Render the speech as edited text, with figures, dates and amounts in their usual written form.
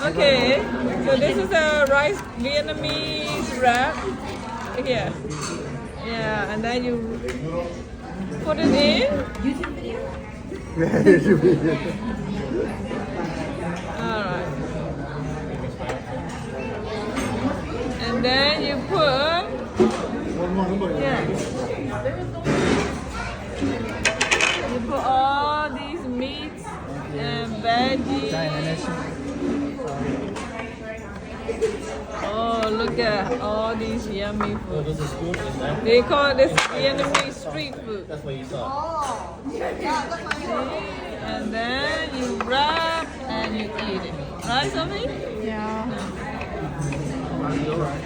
Okay, so this is a rice Vietnamese wrap. Here. Yeah, and then you put it in. Alright. And then you put. Yeah. You put all these meats and veggies. Oh, look at all these yummy food. They call this Vietnamese street food. That's what you saw. Oh, yeah, that's what I know. And then you wrap and you eat it. Right, Sophie? Yeah. You're right.